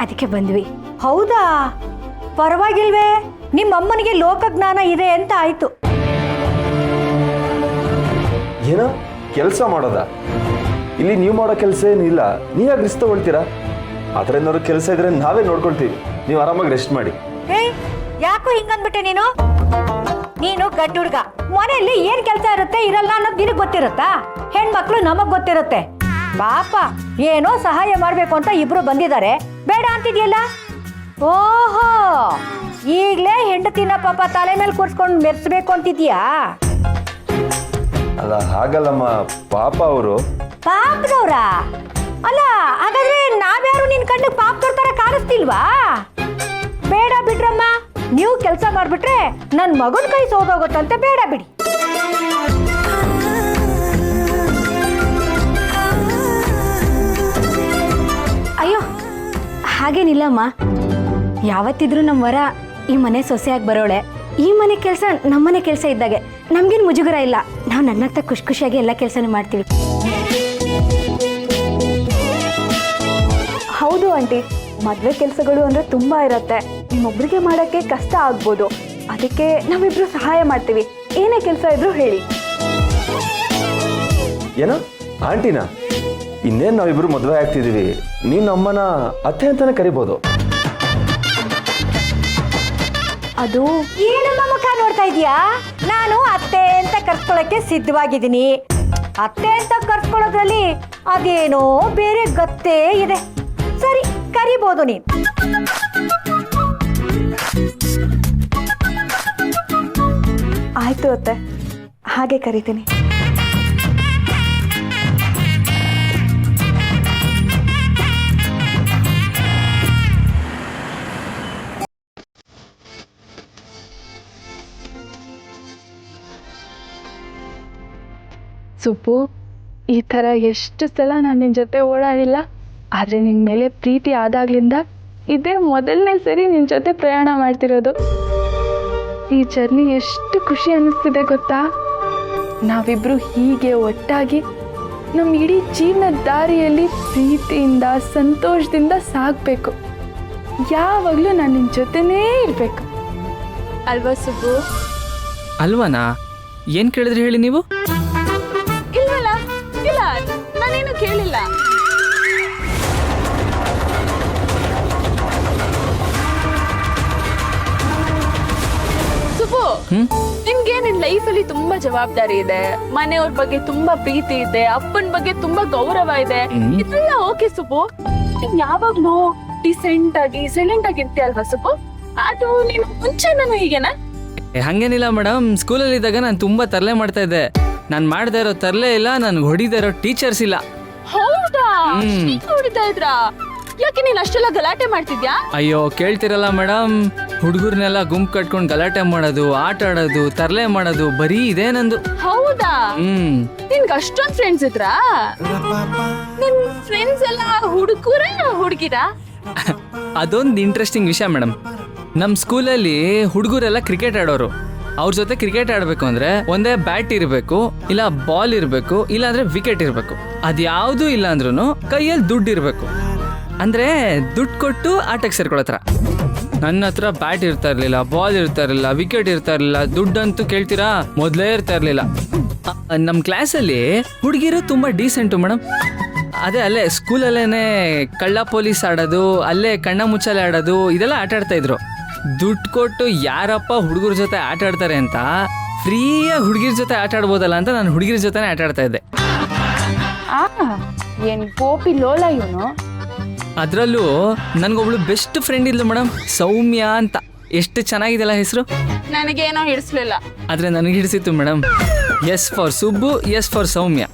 Speaker 12: ಅದಕ್ಕೆ ಬಂದ್ವಿ.
Speaker 5: ಹೌದಾ? ಪರವಾಗಿಲ್ವೇ, ನಿಮ್ಮಮ್ಮನಿಗೆ ಲೋಕಜ್ಞಾನ ಇದೆ ಅಂತ ಆಯ್ತು.
Speaker 11: ಏನೋ ಕೆಲಸ ಮಾಡೋದಾ? ಇಲ್ಲಿ ನೀವು ಮಾಡೋ ಕೆಲಸ ಏನಿಲ್ಲ, ನೀವ್ಯಾಕೆ ರಿಸ್ಕ್ ತಗೊಳ್ತೀರಾ? ಆ ಥರ ಏನಾದ್ರು ಕೆಲಸ ಇದ್ರೆ ನಾವೇ ನೋಡ್ಕೊಳ್ತೀವಿ, ನೀವು ಆರಾಮಾಗಿ ರೆಸ್ಟ್ ಮಾಡಿ.
Speaker 5: ಯಾಕೋ ಹಿಂಗಂದ್ಬಿಟ್ಟೆ ನೀನು? ನೀನು ಗಂಡು ಹುಡುಗ, ಮನೆಯಲ್ಲಿ ಏನ್ ಕೆಲಸ ಇರುತ್ತೆ ಇರಲ್ಲ ಅನ್ನೋದು ನಿನಗೆ ಗೊತ್ತಿರುತ್ತಾ? ಹೆಣ್ಮಕ್ಳು ನಮಗ್ ಗೊತ್ತಿರುತ್ತೆ. ಪಾಪ ಏನೋ ಸಹಾಯ ಮಾಡ್ಬೇಕು ಅಂತ ಇಬ್ರು ಬಂದಿದ್ದಾರೆ, ಬೇಡ ಅಂತಿದ್ಯಲ್ಲ. ಓಹೋ, ಈಗ್ಲೇ ಹೆಂಡತಿನ ಪಾಪ ತಲೆ ಮೇಲೆ ಕೂರ್ಸ್ಕೊಂಡು ಮೆರೆಸ್ಬೇಕು ಅಂತಿದ್ಯಾ?
Speaker 11: ಅಲ್ಲ ಹಾಗಲ್ಲಮ್ಮ, ಪಾಪ ಅವರು.
Speaker 5: ಪಾಪದವ್ರಾ? ಅಲ್ಲ ಹಾಗಾದ್ರೆ ನಾವ್ಯಾರು ನಿನ್ ಕಣ್ಣಿಗೆ ಪಾಪದವ್ರ ತರ ಕಾಣಿಸ್ತಿಲ್ವಾ? ಬೇಡ ಬಿಡ್ರಮ್ಮ, ನೀವು ಕೆಲಸ ಮಾಡ್ಬಿಟ್ರೆ ನನ್ ಮಗನ್ ಕೈ ಸೋದೋಗುತ್ತಂತೆ, ಬೇಡ ಬಿಡಿ.
Speaker 12: ಅಯ್ಯೋ ಹಾಗೇನಿಲ್ಲಮ್ಮ, ಯಾವತ್ತಿದ್ರೂ ನಮ್ಮ ವರ ಈ ಮನೆ ಸೊಸೆಯಾಗಿ ಬರೋಳೆ. ಈ ಮನೆ ಕೆಲಸ ನಮ್ಮನೆ ಕೆಲಸ ಇದ್ದಾಗೆ, ನಮ್ಗೇನು ಮುಜುಗರ ಇಲ್ಲ. ನಾವು ನನ್ನತ್ತ ಖುಷಿಯಾಗಿ ಎಲ್ಲ ಕೆಲಸನೂ ಮಾಡ್ತೀವಿ.
Speaker 2: ಹೌದು ಆಂಟಿ, ಮದುವೆ ಕೆಲಸಗಳು ಅಂದರೆ ತುಂಬ ಇರುತ್ತೆ. ನಿಮ್ಮೊಬ್ಬರಿಗೆ ಮಾಡೋಕ್ಕೆ ಕಷ್ಟ ಆಗ್ಬೋದು, ಅದಕ್ಕೆ ನಾವಿಬ್ರು ಸಹಾಯ ಮಾಡ್ತೀವಿ. ಏನೇ ಕೆಲಸ ಇದ್ರೂ ಹೇಳಿ.
Speaker 11: ಏನೋ ಆಂಟಿನಾ? ಇನ್ನೇನು ನಾವಿಬ್ರು ಮದುವೆ ಆಗ್ತಿದ್ದೀವಿ, ನೀನು ಅಮ್ಮನ ಅತ್ತೆ ಅಂತಾನೆ ಕರಿಬೋದು.
Speaker 2: ಅದು
Speaker 5: ಏನಮ್ಮ ಮುಖ ನೋಡ್ತಾ ಇದೀಯಾ? ನಾನು ಅತ್ತೆ ಅಂತ ಕರ್ಸ್ಕೊಳಕ್ಕೆ ಸಿದ್ಧವಾಗಿದ್ದೀನಿ. ಅತ್ತೆ ಅಂತ ಕರ್ಸ್ಕೊಳ್ಳೋದ್ರಲ್ಲಿ ಅದೇನೋ ಬೇರೆ ಗತ್ತೆ ಇದೆ. ಸರಿ, ಕರಿಬೋದು ನೀನು.
Speaker 2: ಆಯ್ತು ಅತ್ತೆ, ಹಾಗೆ ಕರಿತೀನಿ. ಸುಬ್ಬು, ಈ ಥರ ಎಷ್ಟು ಸಲ ನಾನು ನಿನ್ನ ಜೊತೆ ಓಡಾಡಿಲ್ಲ, ಆದರೆ ನಿನ್ನ ಮೇಲೆ ಪ್ರೀತಿ ಆದಾಗ್ಲಿಂದ ಇದೇ ಮೊದಲನೇ ಸರಿ ನಿನ್ನ ಜೊತೆ ಪ್ರಯಾಣ ಮಾಡ್ತಿರೋದು. ಈ ಜರ್ನಿ ಎಷ್ಟು ಖುಷಿ ಅನ್ನಿಸ್ತಿದೆ ಗೊತ್ತಾ? ನಾವಿಬ್ಬರು ಹೀಗೆ ಒಟ್ಟಾಗಿ ನಮ್ಮ ಇಡೀ ಜೀವನದ ದಾರಿಯಲ್ಲಿ ಪ್ರೀತಿಯಿಂದ ಸಂತೋಷದಿಂದ ಸಾಗಬೇಕು. ಯಾವಾಗಲೂ ನಾನು ನಿನ್ನ ಜೊತೆನೇ ಇರಬೇಕು, ಅಲ್ವಾ ಸುಬ್ಬು?
Speaker 1: ಅಲ್ವಾನಾ? ಏನು ಕೇಳಿದ್ರಿ ಹೇಳಿ ನೀವು?
Speaker 2: ಇಲ್ವಲ್ಲ, ಇಲ್ಲ, ನಾನೇನು ಕೇಳಿಲ್ಲ. ಲೈಫಲ್ಲಿ ತುಂಬಾ ಜವಾಬ್ದಾರಿ ಇದೆ, ಮನೆಯವ್ರ ಬಗ್ಗೆ ತುಂಬಾ ಪ್ರೀತಿ ಇದೆ, ಅಪ್ಪನ ಬಗ್ಗೆ ತುಂಬಾ ಗೌರವ ಇದೆ, ಇದೆಲ್ಲ ಓಕೆ ಸುಬ್ಬು. ನೀನ್ ಯಾವಾಗ್ಲೂ ಡಿಸೆಂಟ್ ಆಗಿ ಸೈಲೆಂಟ್ ಆಗಿ ಇರ್ತೀಯ ಅಲ್ವಾ ಸುಬ್ಬು? ಅದು ನೀನು ಮುಂಚೆ ನಾನು ಹೀಗೆನಾ?
Speaker 1: ಹಂಗೇನಿಲ್ಲ ಮೇಡಮ್, ಸ್ಕೂಲಲ್ಲಿ ಇದ್ದಾಗ ನಾನು ತುಂಬಾ ತರಲೆ ಮಾಡ್ತಾ ಇದ್ದೆ. ನಾನು ಮಾಡದೇ ಇರೋ ತರಲೆ ಇಲ್ಲ, ನನ್ಗೆ ಹೊಡಿದೇ ಇರೋ ಟೀಚರ್ಸ್ ಇಲ್ಲ.
Speaker 2: ಹೌದಾ? ಹೊಡಿತಾ ಇದ್ರಾ? ಯಾಕೆ ನೀನ್ ಅಷ್ಟೆಲ್ಲ ಗಲಾಟೆ ಮಾಡ್ತಿದ್ಯಾ?
Speaker 1: ಅಯ್ಯೋ ಕೇಳ್ತಿರಲ್ಲ ಮೇಡಮ್, ಹುಡುಗರ್ನೆಲ್ಲ ಗುಂಪು ಕಟ್ಕೊಂಡು ಗಲಾಟೆ ಮಾಡೋದು, ಆಟ ಆಡೋದು, ತರಲೆ ಮಾಡೋದು ಬರೀ ಇದೆ ನಂದು.
Speaker 2: ಹೌದಾ? ನಿನ್ಗೆ ಅಷ್ಟೊಂದ್ ಫ್ರೆಂಡ್ಸ್ ಇದ್ರಾ? ನಿನ್ ಫ್ರೆಂಡ್ಸ್ ಎಲ್ಲ ಹುಡುಗರ ಹುಡುಗಿರಾ?
Speaker 1: ಅದೊಂದು ಇಂಟ್ರೆಸ್ಟಿಂಗ್ ವಿಷಯ ಮೇಡಮ್. ನಮ್ಮ ಸ್ಕೂಲಲ್ಲಿ ಹುಡುಗರೆಲ್ಲ ಕ್ರಿಕೆಟ್ ಆಡೋರು. ಅವ್ರ ಜೊತೆ ಕ್ರಿಕೆಟ್ ಆಡಬೇಕು ಅಂದ್ರೆ ಒಂದೇ ಬ್ಯಾಟ್ ಇರಬೇಕು, ಇಲ್ಲ ಬಾಲ್ ಇರಬೇಕು, ಇಲ್ಲ ಅಂದ್ರೆ ವಿಕೆಟ್ ಇರಬೇಕು. ಅದ್ಯಾವುದೂ ಇಲ್ಲ ಅಂದ್ರೂ ಕೈಯಲ್ಲಿ ದುಡ್ಡು ಇರಬೇಕು. ಅಂದ್ರೆ ದುಡ್ಡು ಕೊಟ್ಟು ಆಟಕ್ಕೆ ಸೇರ್ಕೊಳತ್ರ. ನನ್ನ ಹತ್ರ ಬ್ಯಾಟ್ ಇರ್ತಾ ಇರ್ಲಿಲ್ಲ, ಬಾಲ್ ಇರ್ತಾ ಇರಲಿಲ್ಲ, ವಿಕೆಟ್ ಇರ್ತಾ ಇರಲಿಲ್ಲ, ದುಡ್ಡಂತೂ ಕೇಳ್ತೀರಾ ಮೊದಲೇ ಇರ್ತಾ ಇರಲಿಲ್ಲ. ನಮ್ಮ ಕ್ಲಾಸಲ್ಲಿ ಹುಡುಗಿರು ತುಂಬ ಡೀಸೆಂಟು ಮೇಡಮ್. ಅದೇ ಅಲ್ಲೇ ಸ್ಕೂಲಲ್ಲೇನೆ ಕಳ್ಳ ಪೊಲೀಸ್ ಆಡೋದು, ಅಲ್ಲೇ ಕಣ್ಣ ಮುಚ್ಚಾಲೆ ಆಡೋದು, ಇದೆಲ್ಲ ಆಟ ಆಡ್ತಾ ಇದ್ರು. ದುಡ್ಡು ಕೊಟ್ಟು ಯಾರಪ್ಪ ಹುಡುಗರ ಜೊತೆ ಆಟ ಆಡ್ತಾರೆ ಅಂತ ಫ್ರೀಯಾಗಿ ಹುಡುಗಿರ ಜೊತೆ ಆಟ ಆಡ್ಬೋದಲ್ಲ ಅಂತ ನಾನು ಹುಡುಗಿರ ಜೊತೆನೇ ಆಟ ಆಡ್ತಾ ಇದ್ದೆ.
Speaker 2: ಏನ್ ಗೋಪಿ ಲೋಲ ಇವನು?
Speaker 1: ಅದರಲ್ಲೂ ನನಗೊಬ್ಳು ಬೆಸ್ಟ್ ಫ್ರೆಂಡ್ ಇದ್ಲು ಮೇಡಮ್, ಸೌಮ್ಯ ಅಂತ. ಎಷ್ಟು ಚೆನ್ನಾಗಿದೆಲ್ಲ ಹೆಸರು.
Speaker 2: ನನಗೇನೋ ಹಿಡಿಸ್ಲಿಲ್ಲ.
Speaker 1: ಆದರೆ ನನಗೆ ಹಿಡಿಸಿತ್ತು madam. S for Subbu, S for Soumya.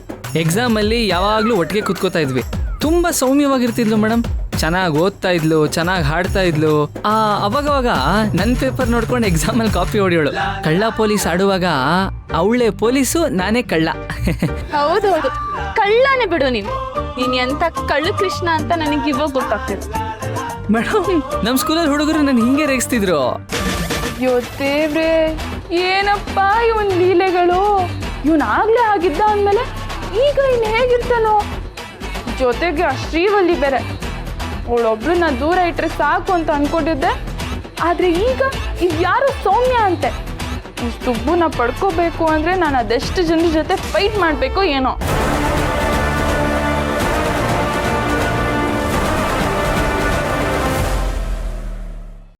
Speaker 1: ಎಕ್ಸಾಮಲ್ಲಿ ಯಾವಾಗಲೂ ಒಟ್ಟಿಗೆ ಕುತ್ಕೋತಾ ಇದ್ವಿ. ತುಂಬ ಸೌಮ್ಯವಾಗಿರ್ತಿದ್ಲು ಮೇಡಮ್. ಚೆನ್ನಾಗಿ ಓದ್ತಾ ಇದ್ಲು, ಚೆನ್ನಾಗಿ ಹಾಡ್ತಾ ಇದ್ಲು. ಅವಾಗವಾಗ ನನ್ನ ಪೇಪರ್ ನೋಡ್ಕೊಂಡು ಎಕ್ಸಾಮಲ್ಲಿ ಕಾಪಿ ಹೊಡಿಯೋಳು. ಕಳ್ಳ ಪೊಲೀಸ್ ಆಡುವಾಗ ಅವಳೇ ಪೊಲೀಸು, ನಾನೇ ಕಳ್ಳ.
Speaker 2: ಹೌದೌದು, ಕಳ್ಳನೇ ಬಿಡು ನೀನು. ನೀನ್ ಎಂತ ಕಳ್ಳ ಕೃಷ್ಣ ಅಂತ ನನಗೆ ಇವಾಗ ಗೊತ್ತಾಗ್ತಿದೆ
Speaker 1: ಮೇಡಮ್. ನಮ್ಮ ಸ್ಕೂಲಲ್ಲಿ ಹುಡುಗರು ನನ್ನ ಹಿಂಗೆ ರೇಗಿಸ್ತಿದ್ರು.
Speaker 2: ಅಯ್ಯೋ ದೇವ್ರೆ, ಏನಪ್ಪ ಇವನ್ ಲೀಲೆಗಳು. ಇವನ್ ಆಗ್ಲೇ ಆಗಿದ್ದ ಅಂದ್ಮೇಲೆ ಈಗ ಇನ್ ಹೇಗಿರ್ತಾನೋ. ಜೊತೆಗೆ ಆ ಶ್ರೀವಲ್ಲಿ ಬೇರೆ, ಅವಳೊಬ್ಳನ್ನ ದೂರ ಇಟ್ರೆ ಸಾಕು ಅಂತ ಅನ್ಕೊಂಡಿದ್ದೆ. ಆದ್ರೆ ಈಗ ಯಾರು ಸೌಮ್ಯ ಅಂತೆ. ಈ ಸುಬ್ಬುನ ಪಡ್ಕೋಬೇಕು ಅಂದ್ರೆ ನಾನು ಅದೆಷ್ಟು ಜನರ ಜೊತೆ ಫೈಟ್ ಮಾಡ್ಬೇಕೋ ಏನೋ.